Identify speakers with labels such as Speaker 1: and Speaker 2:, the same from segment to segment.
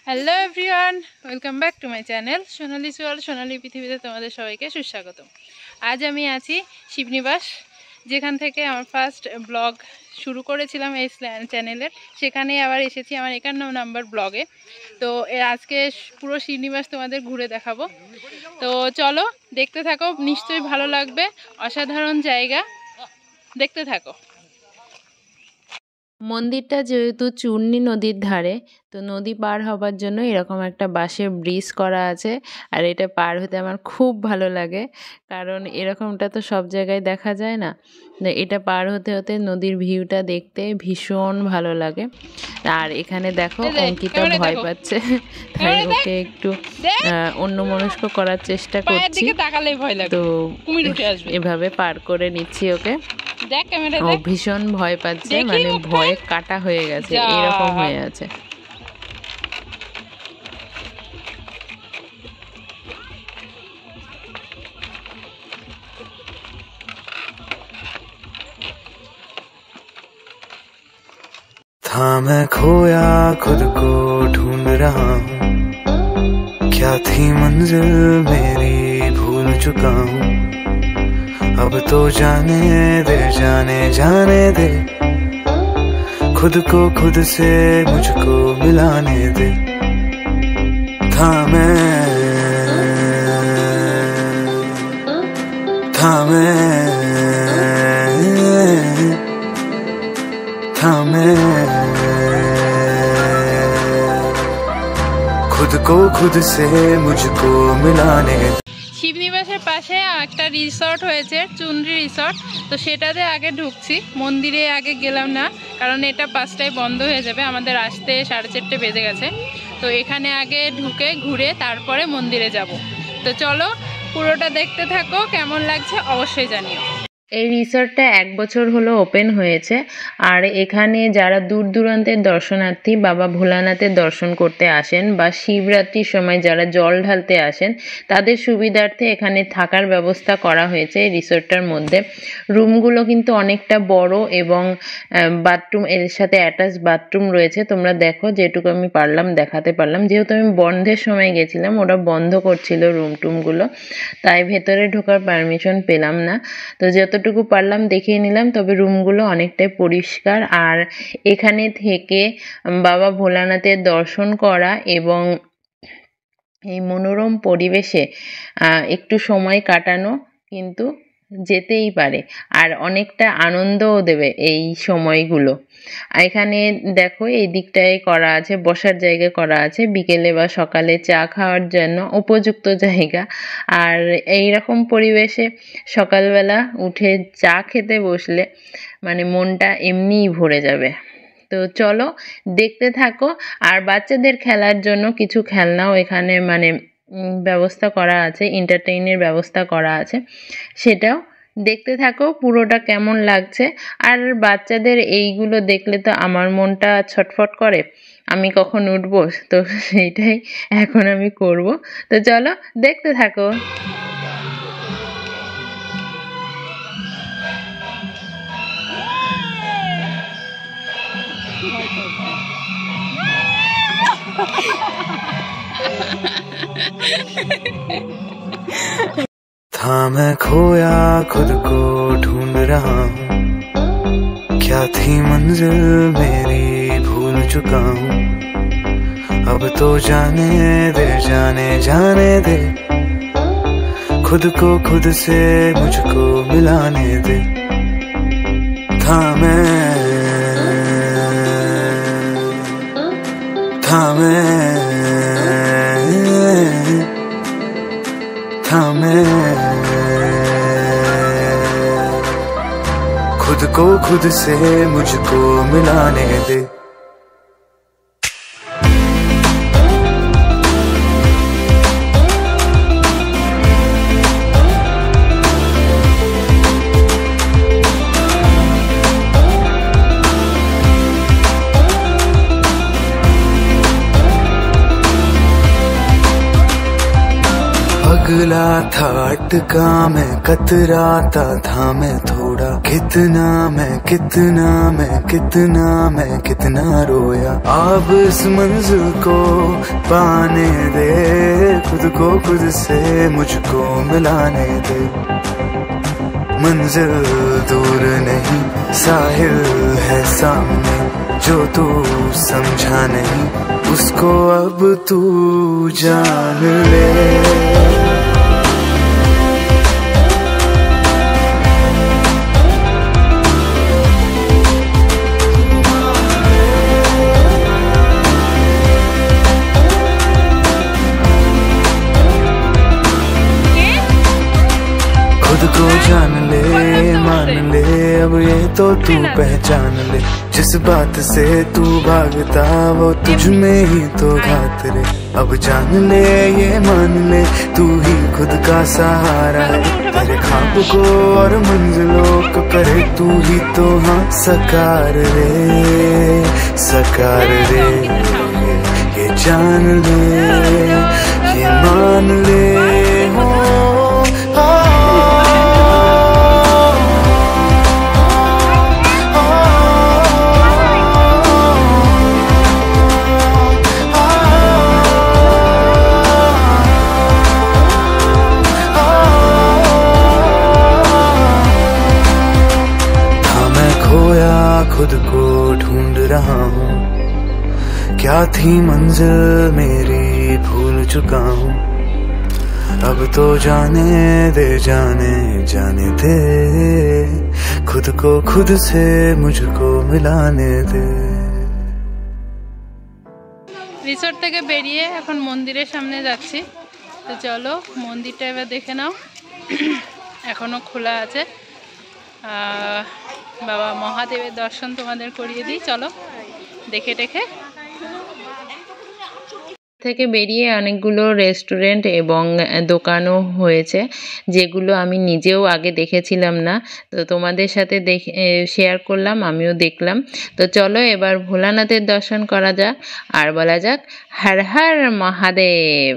Speaker 1: Hello everyone, welcome back to my channel Sonali world. সোনালি পৃথিবীতে তোমাদের সবাইকে সুস্বাগতম। আজ আমি আছি শিবনিবাস, যেখান থেকে আমার ফার্স্ট ব্লগ শুরু করেছিলাম এই চ্যানেলের। সেখানেই আবার এসেছি আমার 51 নম্বর ব্লগে। তো আজকে পুরো শিবনিবাস তোমাদের ঘুরে দেখাবো। তো চলো দেখতে থাকো, নিশ্চয়ই ভালো লাগবে। অসাধারণ জায়গা, দেখতে থাকো।
Speaker 2: মন্দিরটা যেহেতু চূর্ণী নদীর ধারে, তো নদী পার হবার জন্য এরকম একটা বাঁশের ব্রিজ করা আছে। আর এটা পার হতে আমার খুব ভালো লাগে, কারণ এরকমটা তো সব জায়গায় দেখা যায় না। এটা পার হতে হতে নদীর ভিউটা দেখতে ভীষণ ভালো লাগে। আর এখানে দেখো অঙ্কিতা ভয় পাচ্ছে, তাই ওকে একটু অন্যমনস্ক করার চেষ্টা করছি। তো এভাবে পার করে নিচ্ছি ওকে। ও ভীষণ ভয় পাচ্ছে, মানে ভয়ে কাটা হয়ে গেছে, এরকম হয়ে আছে।
Speaker 3: था मैं खोया खुद को ढूंढ रहा हूँ, क्या थी मंजिल मेरी भूल चुका हूँ। अब तो जाने दे, जाने जाने दे, खुद को खुद से मुझको मिलाने दे। था मैं खुद को खुद से मुझको मिलाने।
Speaker 1: শিবনিবাসের পাশে একটা রিসর্ট হয়েছে, চুনরি রিসর্ট। তো সেটাতে আগে ঢুকছি, মন্দিরে আগে গেলাম না, কারণ এটা 5টায় বন্ধ হয়ে যাবে, আমাদের আসতে 4:30 বেজে গেছে। তো এখানে আগে ঢুকে ঘুরে তারপরে মন্দিরে যাব। তো চলো পুরোটা দেখতে থাকো, কেমন লাগছে অবশ্যই জানিও।
Speaker 2: এই রিসর্টটা 1 বছর হলো ওপেন হয়েছে। আর এখানে যারা দূর দূরান্তের দর্শনার্থী বাবা ভোলানাথের দর্শন করতে আসেন, বা শিবরাত্রির সময় যারা জল ঢালতে আসেন, তাদের সুবিধার্থে এখানে থাকার ব্যবস্থা করা হয়েছে এই রিসর্টটার মধ্যে। রুমগুলো কিন্তু অনেকটা বড় এবং বাথরুম এর সাথে অ্যাটাচ বাথরুম রয়েছে। তোমরা দেখো, যেটুকু আমি পারলাম দেখাতে পারলাম। যেহেতু আমি বন্ধের সময় গেছিলাম, ওরা বন্ধ করছিল রুম টুমগুলো, তাই ভেতরে ঢোকার পারমিশন পেলাম না। তো যতটুকু পারলাম দেখিয়ে নিলাম। তবে রুমগুলো অনেকটাই পরিষ্কার। আর এখানে থেকে বাবা ভোলানাথের দর্শন করা এবং এই মনোরম পরিবেশে একটু সময় কাটানো কিন্তু যেতেই পারে, আর অনেকটা আনন্দও দেবে এই সময়গুলো। এখানে দেখো এই দিকটায় করা আছে, বসার জায়গা করা আছে, বিকেলে বা সকালে চা খাওয়ার জন্য উপযুক্ত জায়গা। আর এইরকম পরিবেশে সকালবেলা উঠে চা খেতে বসলে মানে মনটা এমনিই ভরে যাবে। তো চলো দেখতে থাকো। আর বাচ্চাদের খেলার জন্য কিছু খেলনাও এখানে মানে ব্যবস্থা করা আছে, এন্টারটেইনের ব্যবস্থা করা আছে, সেটাও দেখতে থাকো পুরোটা কেমন লাগছে। আর বাচ্চাদের এইগুলো দেখলে তো আমার মনটা ছটফট করে, আমি কখন উঠবো, তো সেইটাই এখন আমি করব। তো চলো দেখতে থাকো।
Speaker 3: था मैं खोया खुद को ढूंढ रहा हूँ, क्या थी मंजिल मेरी भूल चुका हूँ। अब तो जाने दे, जाने जाने दे, खुद को खुद से मुझको मिलाने दे। था मैं खुद को खुद से मुझको मिलाने दे। पिघला था अटका मैं, कतराता था मैं थोड़ा, कितना मैं कितना रोया। अब इस मंजिल को पाने दे, खुद को खुद से मुझको मिलाने दे। मंजिल दूर नहीं, साहिल है सामने, जो तू समझा नहीं उसको अब तू जान ले। खुद को जान ले, मान ले, अब ये तो तू पहचान ले। जिस बात से तू भागता वो तुझ में ही तो घात रे। अब जान ले, ये मान ले, तू ही खुद का सहारा है। तेरे ख्वाब को और मंजिलों को करे तू ही तो हाँ सकार रे, सकार रे। ये जान ले, ये मान ले, हो खुद को ढूंढ रहा हूँ, क्या थी मंजिल मेरी भूल चुका हूँ। अब तो जाने दे, जाने दे, खुद को खुद से मुझको मिलाने दे।
Speaker 1: রিসোর্ট থেকে বেরিয়ে এখন মন্দিরের সামনে যাচ্ছি। তো চলো মন্দিরটা এবার দেখে নাও, এখনো খোলা আছে। বাবা মহাদেবের দর্শন তোমাদের করিয়ে দিই, চলো দেখে টেখে।
Speaker 2: থেকে বেরিয়ে অনেকগুলো রেস্টুরেন্ট এবং দোকানও হয়েছে, যেগুলো আমি নিজেও আগে দেখেছিলাম না। তো তোমাদের সাথে শেয়ার করলাম, আমিও দেখলাম। তো চলো এবার ভোলানাথের দর্শন করা যাক আর বলা যাক হর হর মহাদেব।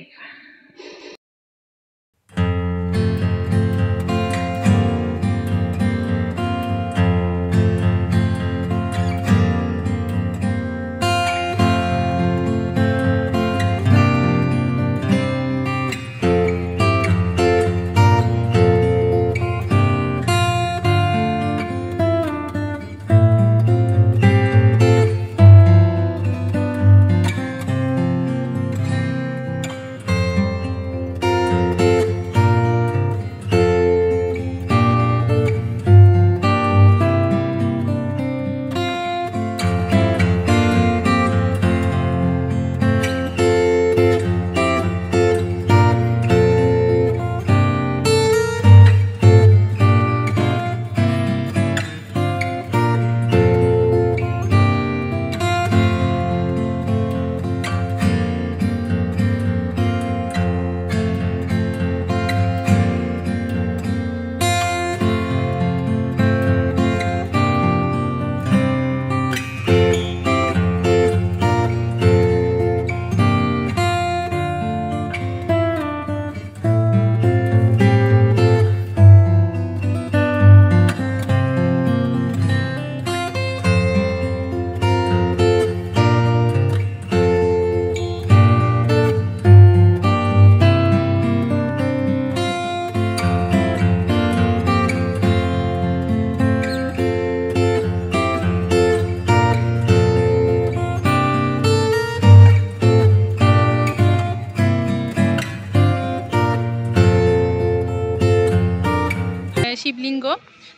Speaker 1: শিবলিঙ্গ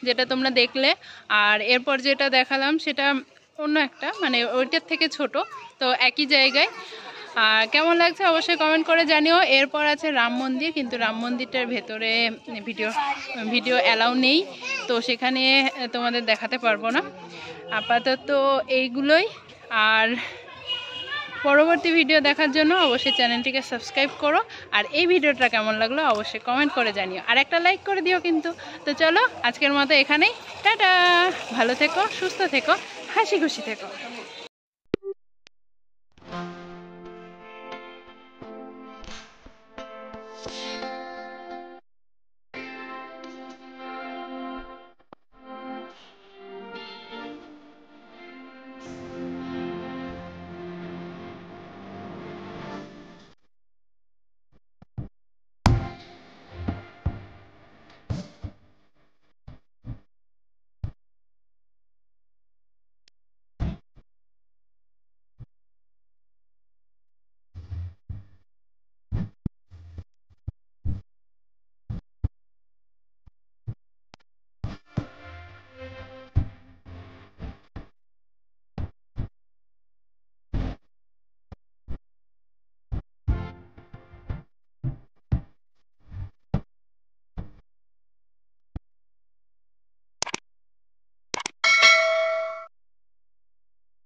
Speaker 1: যেটা তোমরা দেখলে, আর এরপর যেটা দেখালাম সেটা অন্য একটা, মানে ওইটার থেকে ছোট, তো একই জায়গায়। কেমন লাগছে অবশ্যই কমেন্ট করে জানিও। এরপর আছে রাম মন্দির, কিন্তু রাম মন্দিরটার ভেতরে ভিডিও অ্যালাউ নেই, তো সেখানে তোমাদের দেখাতে পারবো না। আপাতত এইগুলোই। আর পরবর্তী ভিডিও দেখার জন্য অবশ্যই চ্যানেলটিকে সাবস্ক্রাইব করো। আর এই ভিডিওটা কেমন লাগলো অবশ্যই কমেন্ট করে জানিও, আর একটা লাইক করে দিও কিন্তু। তো চলো আজকের মতো এখানেই, টাটা, ভালো থেকো, সুস্থ থেকো, হাসি খুশি থেকো।